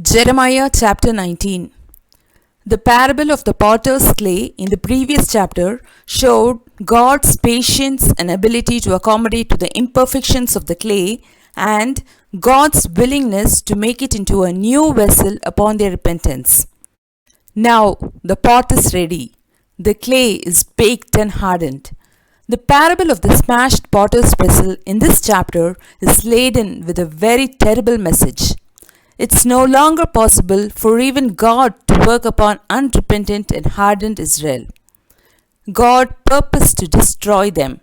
Jeremiah chapter 19. The parable of the potter's clay in the previous chapter showed God's patience and ability to accommodate to the imperfections of the clay and God's willingness to make it into a new vessel upon their repentance. Now the pot is ready. The clay is baked and hardened. The parable of the smashed potter's vessel in this chapter is laden with a very terrible message. It's no longer possible for even God to work upon unrepentant and hardened Israel. God purposed to destroy them.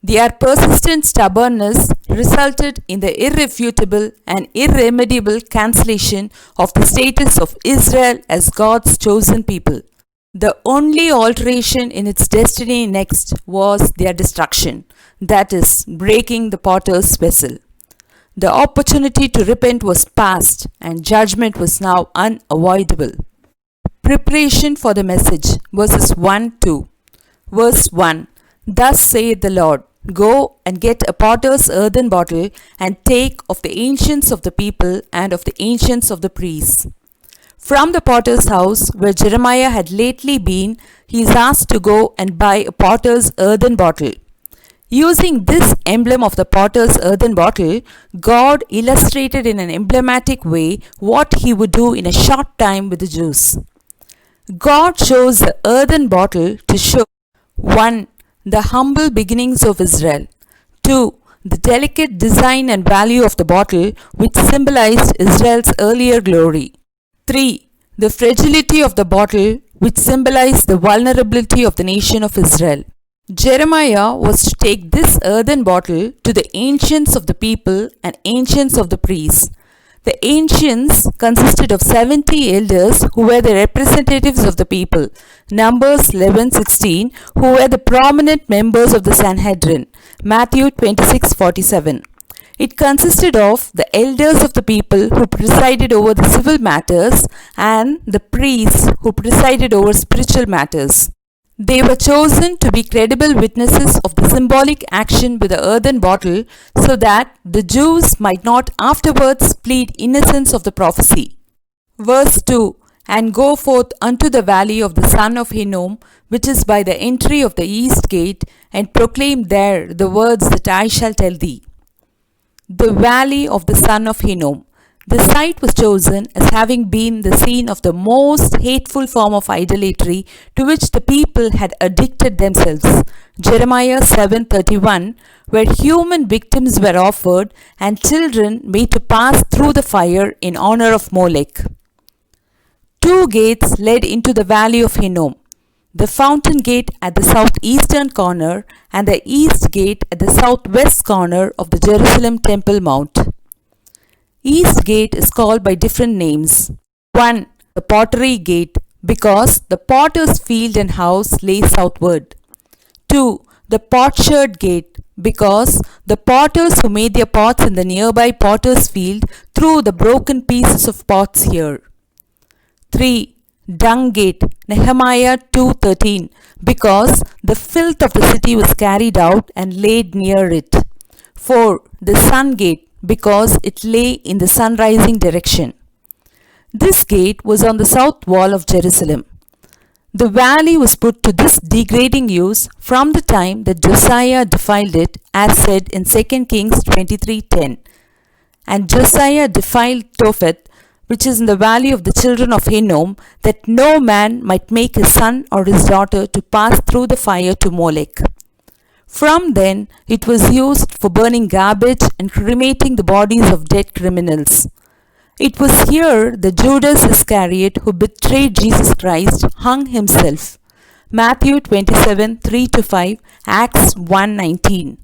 Their persistent stubbornness resulted in the irrefutable and irremediable cancellation of the status of Israel as God's chosen people. The only alteration in its destiny next was their destruction, that is, breaking the potter's vessel. The opportunity to repent was past and judgment was now unavoidable. Preparation for the message, verses 1-2. Verse 1. Thus saith the Lord, Go and get a potter's earthen bottle and take of the ancients of the people and of the ancients of the priests. From the potter's house where Jeremiah had lately been, he is asked to go and buy a potter's earthen bottle. Using this emblem of the potter's earthen bottle, God illustrated in an emblematic way what he would do in a short time with the Jews. God chose the earthen bottle to show 1. The humble beginnings of Israel, 2. The delicate design and value of the bottle which symbolized Israel's earlier glory, 3. The fragility of the bottle which symbolized the vulnerability of the nation of Israel. Jeremiah was to take this earthen bottle to the ancients of the people and ancients of the priests. The ancients consisted of 70 elders who were the representatives of the people, Numbers 11:16, who were the prominent members of the Sanhedrin, Matthew 26:47. It consisted of the elders of the people who presided over the civil matters and the priests who presided over spiritual matters. They were chosen to be credible witnesses of the symbolic action with the earthen bottle so that the Jews might not afterwards plead innocence of the prophecy. Verse 2. And go forth unto the valley of the son of Hinnom, which is by the entry of the east gate, and proclaim there the words that I shall tell thee. The valley of the son of Hinnom. The site was chosen as having been the scene of the most hateful form of idolatry to which the people had addicted themselves, Jeremiah 7:31, where human victims were offered and children made to pass through the fire in honor of Molech. 2 gates led into the valley of Hinnom, the fountain gate at the southeastern corner and the east gate at the southwest corner of the Jerusalem Temple Mount. East gate is called by different names. 1. The pottery gate, because the potter's field and house lay southward. 2. The potsherd gate, because the potters who made their pots in the nearby potter's field threw the broken pieces of pots here. 3. Dung gate, Nehemiah 2:13, because the filth of the city was carried out and laid near it. 4. The sun gate, because it lay in the sun-rising direction. This gate was on the south wall of Jerusalem. The valley was put to this degrading use from the time that Josiah defiled it, as said in 2 Kings 23:10. And Josiah defiled Tophet, which is in the valley of the children of Hinnom, that no man might make his son or his daughter to pass through the fire to Molech. From then, it was used for burning garbage and cremating the bodies of dead criminals. It was here that Judas Iscariot, who betrayed Jesus Christ, hung himself. Matthew 27:3-5, Acts 1:19.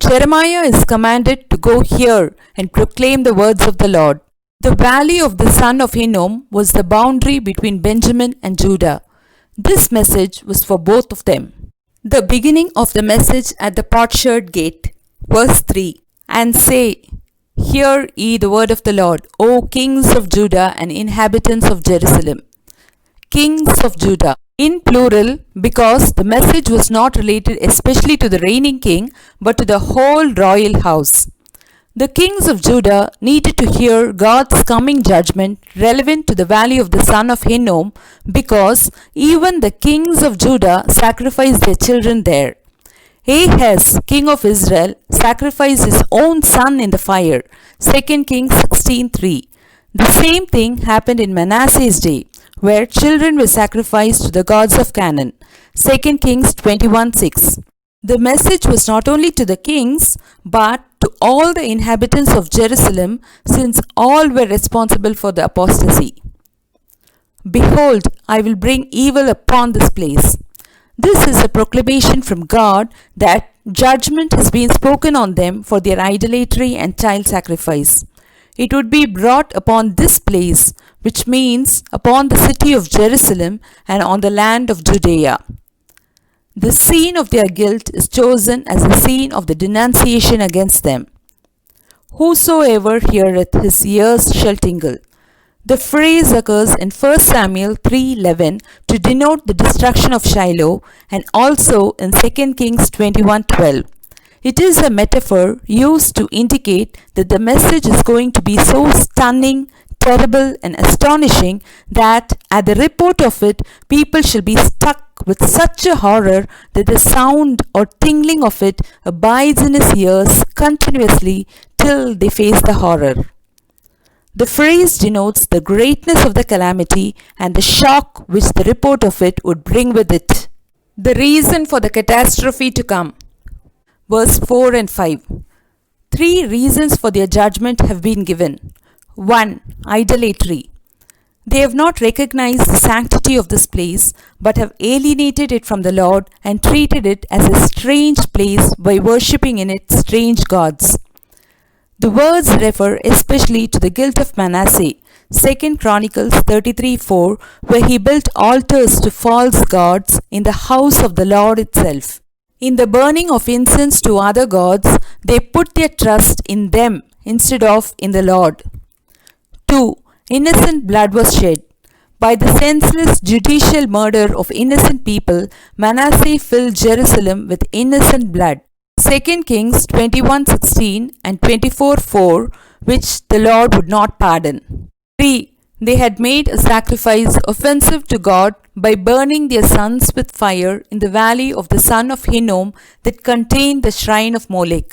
Jeremiah is commanded to go here and proclaim the words of the Lord. The valley of the son of Hinnom was the boundary between Benjamin and Judah. This message was for both of them. The beginning of the message at the potsherd gate, verse 3. And say, Hear ye the word of the Lord, O kings of Judah and inhabitants of Jerusalem. Kings of Judah, in plural, because the message was not related especially to the reigning king, but to the whole royal house. The kings of Judah needed to hear God's coming judgment relevant to the valley of the son of Hinnom because even the kings of Judah sacrificed their children there. Ahaz, king of Israel, sacrificed his own son in the fire. 2 Kings 16:3. The same thing happened in Manasseh's day, where children were sacrificed to the gods of Canaan. 2 Kings 21:6. The message was not only to the kings, but to all the inhabitants of Jerusalem, since all were responsible for the apostasy. Behold, I will bring evil upon this place. This is a proclamation from God that judgment has been spoken on them for their idolatry and child sacrifice. It would be brought upon this place, which means upon the city of Jerusalem and on the land of Judea. The scene of their guilt is chosen as the scene of the denunciation against them. Whosoever heareth, his ears shall tingle. The phrase occurs in 1 Samuel 3:11 to denote the destruction of Shiloh and also in 2 Kings 21:12. It is a metaphor used to indicate that the message is going to be so stunning, terrible and astonishing that at the report of it, people shall be struck with such a horror that the sound or tingling of it abides in his ears continuously till they face the horror. The phrase denotes the greatness of the calamity and the shock which the report of it would bring with it. The reason for the catastrophe to come. Verse 4 and 5. 3 reasons for their judgment have been given. 1. Idolatry. They have not recognized the sanctity of this place, but have alienated it from the Lord and treated it as a strange place by worshipping in it strange gods. The words refer especially to the guilt of Manasseh, 2 Chronicles 33:4, where he built altars to false gods in the house of the Lord itself. In the burning of incense to other gods, they put their trust in them instead of in the Lord. 2. Innocent blood was shed. By the senseless judicial murder of innocent people, Manasseh filled Jerusalem with innocent blood. 2 Kings 21:16 and 24:4, which the Lord would not pardon. 3. They had made a sacrifice offensive to God by burning their sons with fire in the valley of the son of Hinnom that contained the shrine of Molech.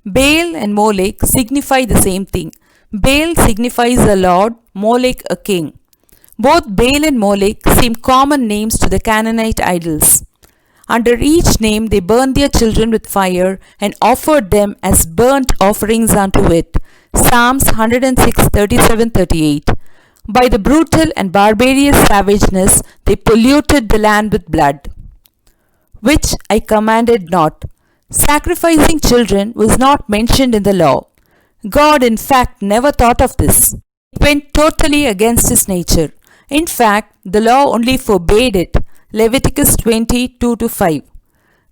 Baal and Molech signify the same thing. Baal signifies a lord, Molech a king. Both Baal and Molech seem common names to the Canaanite idols. Under each name they burned their children with fire and offered them as burnt offerings unto it. Psalms 106:37-38. By the brutal and barbarous savageness they polluted the land with blood, which I commanded not. Sacrificing children was not mentioned in the law. God in fact never thought of this. It went totally against his nature. In fact, the law only forbade it. Leviticus 20:2-5.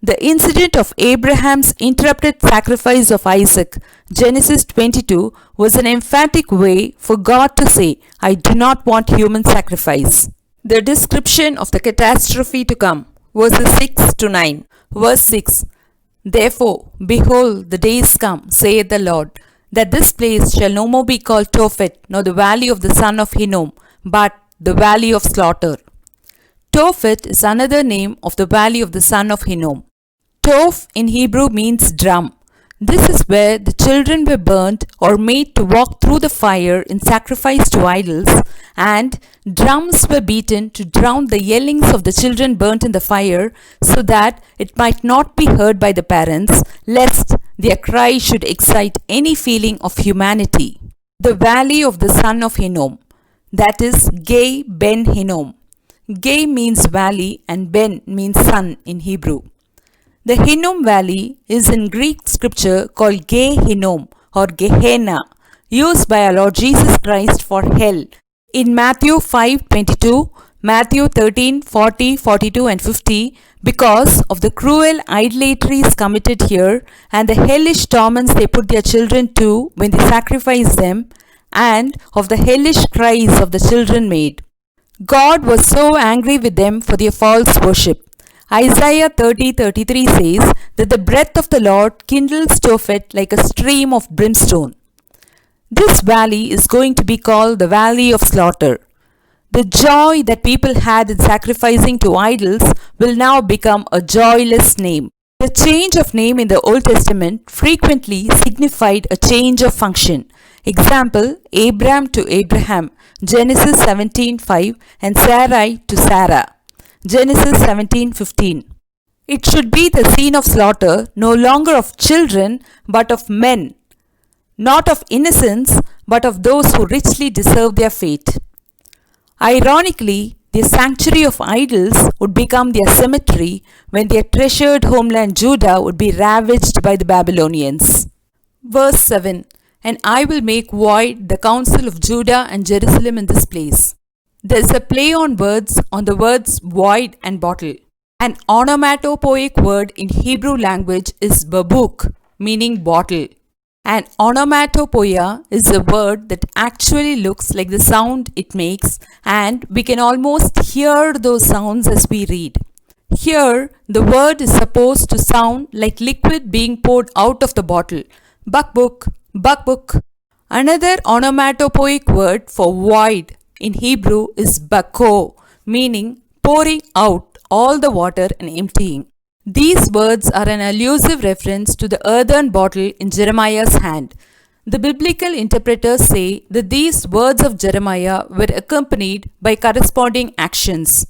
The incident of Abraham's interrupted sacrifice of Isaac, Genesis 22, was an emphatic way for God to say, I do not want human sacrifice. The description of the catastrophe to come, verses 6-9. Verse 6. Therefore, behold, the days come, saith the Lord, that this place shall no more be called Tophet, nor the valley of the son of Hinnom, but the valley of slaughter. Tophet is another name of the valley of the son of Hinnom. Toph in Hebrew means drum. This is where the children were burnt or made to walk through the fire in sacrifice to idols, and drums were beaten to drown the yellings of the children burnt in the fire so that it might not be heard by the parents, lest their cry should excite any feeling of humanity. The valley of the son of Hinnom, that is Gay Ben Hinnom. Gay means valley and Ben means son in Hebrew. The Hinnom Valley is in Greek scripture called Gay Hinnom or Gehenna, used by our Lord Jesus Christ for hell. In Matthew 5:22, Matthew 13:40, 42 and 50, because of the cruel idolatries committed here and the hellish torments they put their children to when they sacrificed them, and of the hellish cries of the children made. God was so angry with them for their false worship. Isaiah 30:33 says that the breath of the Lord kindles Tophet like a stream of brimstone. This valley is going to be called the Valley of Slaughter. The joy that people had in sacrificing to idols will now become a joyless name. The change of name in the Old Testament frequently signified a change of function. Example, Abram to Abraham, Genesis 17:5, and Sarai to Sarah, Genesis 17:15. It should be the scene of slaughter no longer of children but of men, not of innocents but of those who richly deserve their fate. Ironically, the sanctuary of idols would become their cemetery when their treasured homeland Judah would be ravaged by the Babylonians. Verse 7. And I will make void the counsel of Judah and Jerusalem in this place. There is a play on words on the words void and bottle. An onomatopoeic word in Hebrew language is babuk, meaning bottle. An onomatopoeia is a word that actually looks like the sound it makes, and we can almost hear those sounds as we read. Here, the word is supposed to sound like liquid being poured out of the bottle. Bakbuk, bakbuk. Another onomatopoeic word for void in Hebrew is bako, meaning pouring out all the water and emptying. These words are an allusive reference to the earthen bottle in Jeremiah's hand. The biblical interpreters say that these words of Jeremiah were accompanied by corresponding actions.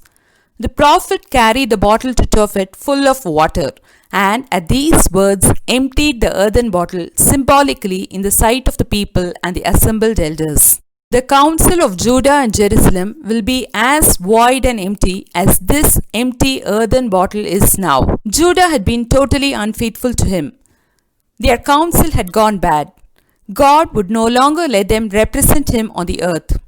The prophet carried the bottle to Tophet full of water, and at these words emptied the earthen bottle symbolically in the sight of the people and the assembled elders. The council of Judah and Jerusalem will be as void and empty as this empty earthen bottle is now. Judah had been totally unfaithful to him. Their counsel had gone bad. God would no longer let them represent him on the earth.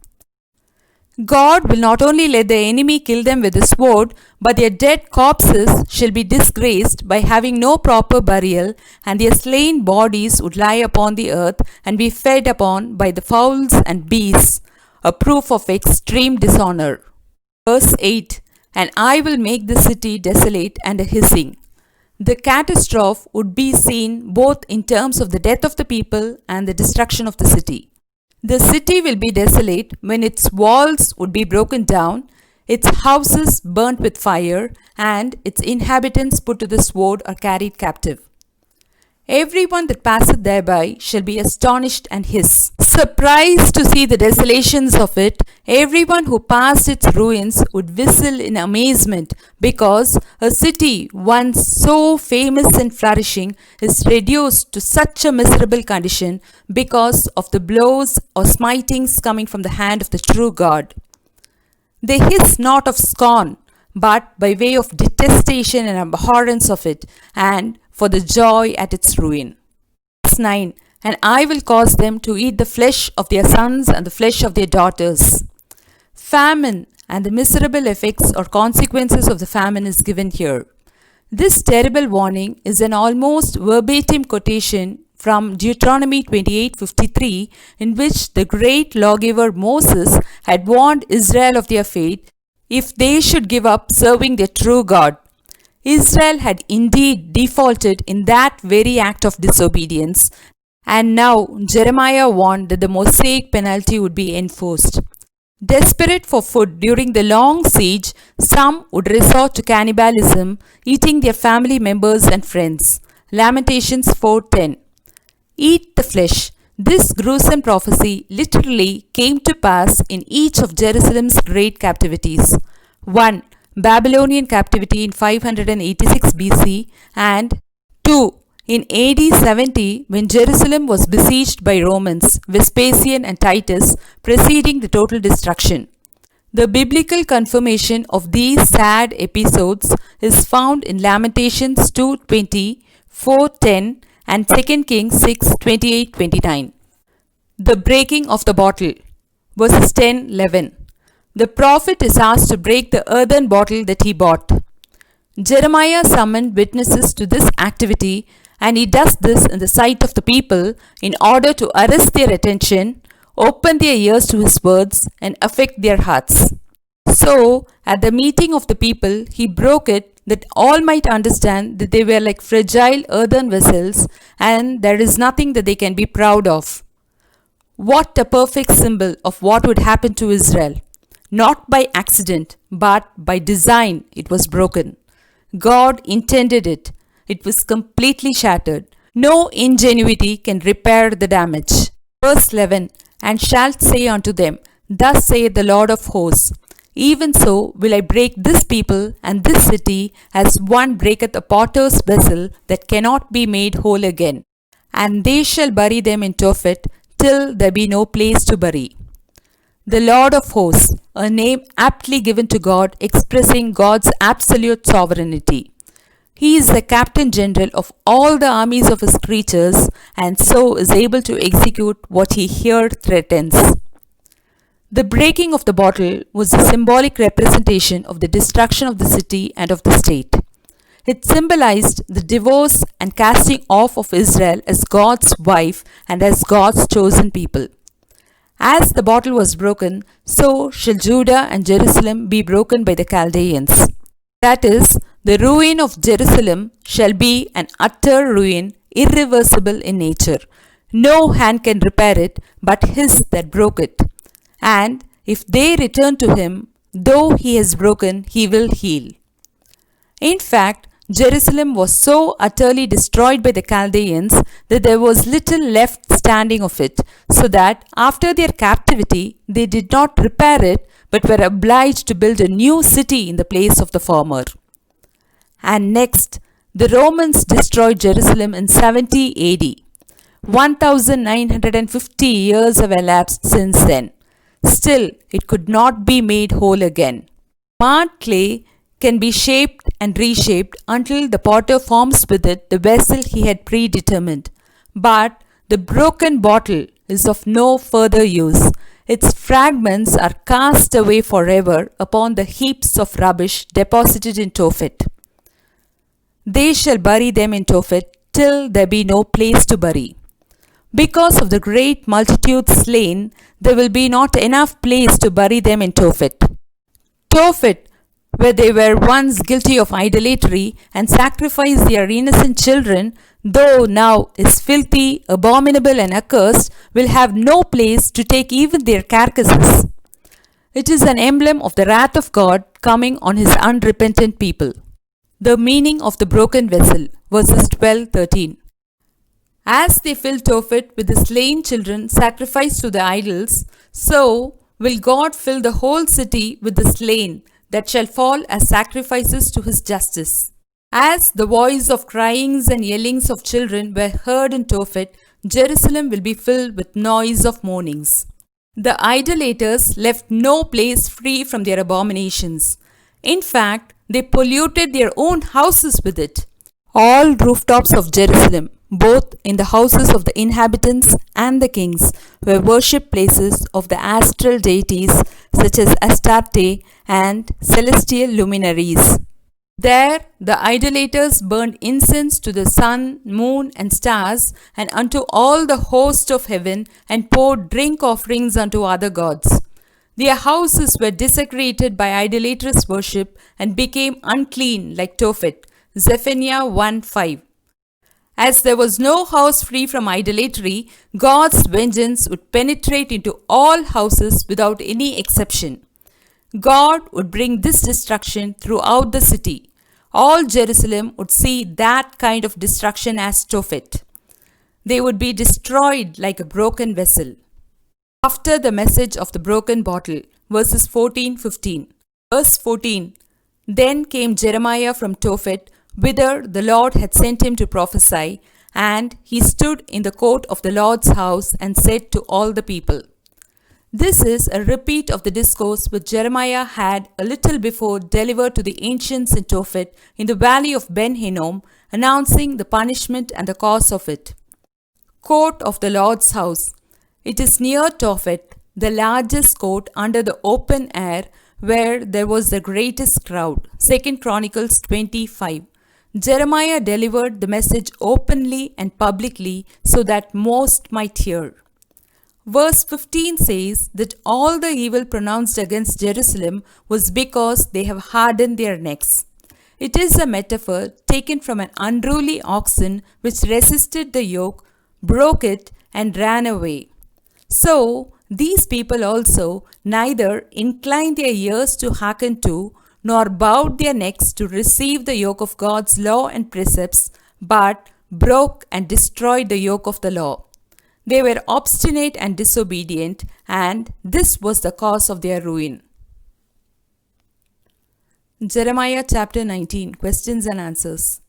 God will not only let the enemy kill them with the sword, but their dead corpses shall be disgraced by having no proper burial, and their slain bodies would lie upon the earth and be fed upon by the fowls and beasts, a proof of extreme dishonor. Verse 8. And I will make the city desolate and a hissing. The catastrophe would be seen both in terms of the death of the people and the destruction of the city. The city will be desolate when its walls would be broken down, its houses burnt with fire, and its inhabitants put to the sword or carried captive. Everyone that passeth thereby shall be astonished and hiss. Surprised to see the desolations of it, everyone who passed its ruins would whistle in amazement, because a city once so famous and flourishing is reduced to such a miserable condition because of the blows or smitings coming from the hand of the true God. They hiss not of scorn, but by way of detestation and abhorrence of it, and for the joy at its ruin. Verse 9. And I will cause them to eat the flesh of their sons and the flesh of their daughters. Famine and the miserable effects or consequences of the famine is given here. This terrible warning is an almost verbatim quotation from Deuteronomy 28:53, in which the great lawgiver Moses had warned Israel of their fate if they should give up serving their true God. Israel had indeed defaulted in that very act of disobedience, and now Jeremiah warned that the Mosaic penalty would be enforced. Desperate for food during the long siege, some would resort to cannibalism, eating their family members and friends. Lamentations 4:10. Eat the flesh. This gruesome prophecy literally came to pass in each of Jerusalem's great captivities. 1. Babylonian captivity in 586 BC, and 2. In AD 70, when Jerusalem was besieged by Romans, Vespasian and Titus, preceding the total destruction. The biblical confirmation of these sad episodes is found in Lamentations 2:20, 4:10, and 2 Kings 6:28-29. The breaking of the bottle. Verses 10-11. The prophet is asked to break the earthen bottle that he bought. Jeremiah summoned witnesses to this activity, and he does this in the sight of the people in order to arrest their attention, open their ears to his words, and affect their hearts. So, at the meeting of the people, he broke it that all might understand that they were like fragile earthen vessels and there is nothing that they can be proud of. What a perfect symbol of what would happen to Israel. Not by accident, but by design, it was broken. God intended it. It was completely shattered. No ingenuity can repair the damage. Verse 11, and shalt say unto them, Thus saith the Lord of hosts, Even so will I break this people and this city as one breaketh a potter's vessel that cannot be made whole again. And they shall bury them in Tophet till there be no place to bury. The Lord of hosts, a name aptly given to God, expressing God's absolute sovereignty. He is the captain general of all the armies of his creatures and so is able to execute what he here threatens. The breaking of the bottle was a symbolic representation of the destruction of the city and of the state. It symbolized the divorce and casting off of Israel as God's wife and as God's chosen people. As the bottle was broken, so shall Judah and Jerusalem be broken by the Chaldeans. That is, the ruin of Jerusalem shall be an utter ruin, irreversible in nature. No hand can repair it, but his that broke it. And if they return to him, though he has broken, he will heal. In fact, Jerusalem was so utterly destroyed by the Chaldeans that there was little left standing of it, so that after their captivity they did not repair it, but were obliged to build a new city in the place of the former. And next, the Romans destroyed Jerusalem in 70 AD. 1950 years have elapsed since then. Still, it could not be made whole again. Marred clay can be shaped and reshaped until the potter forms with it the vessel he had predetermined. But the broken bottle is of no further use. Its fragments are cast away forever upon the heaps of rubbish deposited in Tophet. They shall bury them in Tophet till there be no place to bury. Because of the great multitude slain, there will be not enough place to bury them in Tophet. Tophet, where they were once guilty of idolatry and sacrificed their innocent children, though now is filthy, abominable and accursed, will have no place to take even their carcasses. It is an emblem of the wrath of God coming on his unrepentant people. The meaning of the broken vessel, verses 12-13. As they fill Tophet with the slain children sacrificed to the idols, so will God fill the whole city with the slain that shall fall as sacrifices to his justice. As the voice of cryings and yellings of children were heard in Tophet, Jerusalem will be filled with noise of mournings. The idolaters left no place free from their abominations. In fact, they polluted their own houses with it. All rooftops of Jerusalem, both in the houses of the inhabitants and the kings, were worship places of the astral deities such as Astarte and celestial luminaries. There the idolaters burned incense to the sun, moon, and stars, and unto all the host of heaven, and poured drink offerings unto other gods. Their houses were desecrated by idolatrous worship and became unclean like Tophet. Zephaniah 1:5. As there was no house free from idolatry, God's vengeance would penetrate into all houses without any exception. God would bring this destruction throughout the city. All Jerusalem would see that kind of destruction as Tophet. They would be destroyed like a broken vessel. After the message of the broken bottle, verses 14-15. Verse 14. Then came Jeremiah from Tophet, whither the Lord had sent him to prophesy, and he stood in the court of the Lord's house and said to all the people. This is a repeat of the discourse which Jeremiah had a little before delivered to the ancients in Tophet in the valley of Ben Hinnom, announcing the punishment and the cause of it. Court of the Lord's house. It is near Tophet, the largest court under the open air, where there was the greatest crowd. 2 Chronicles 25. Jeremiah delivered the message openly and publicly so that most might hear. Verse 15 says that all the evil pronounced against Jerusalem was because they have hardened their necks. It is a metaphor taken from an unruly oxen which resisted the yoke, broke it, and ran away. So, these people also neither inclined their ears to hearken to, nor bowed their necks to receive the yoke of God's law and precepts, but broke and destroyed the yoke of the law. They were obstinate and disobedient, and this was the cause of their ruin. Jeremiah chapter 19, questions and answers.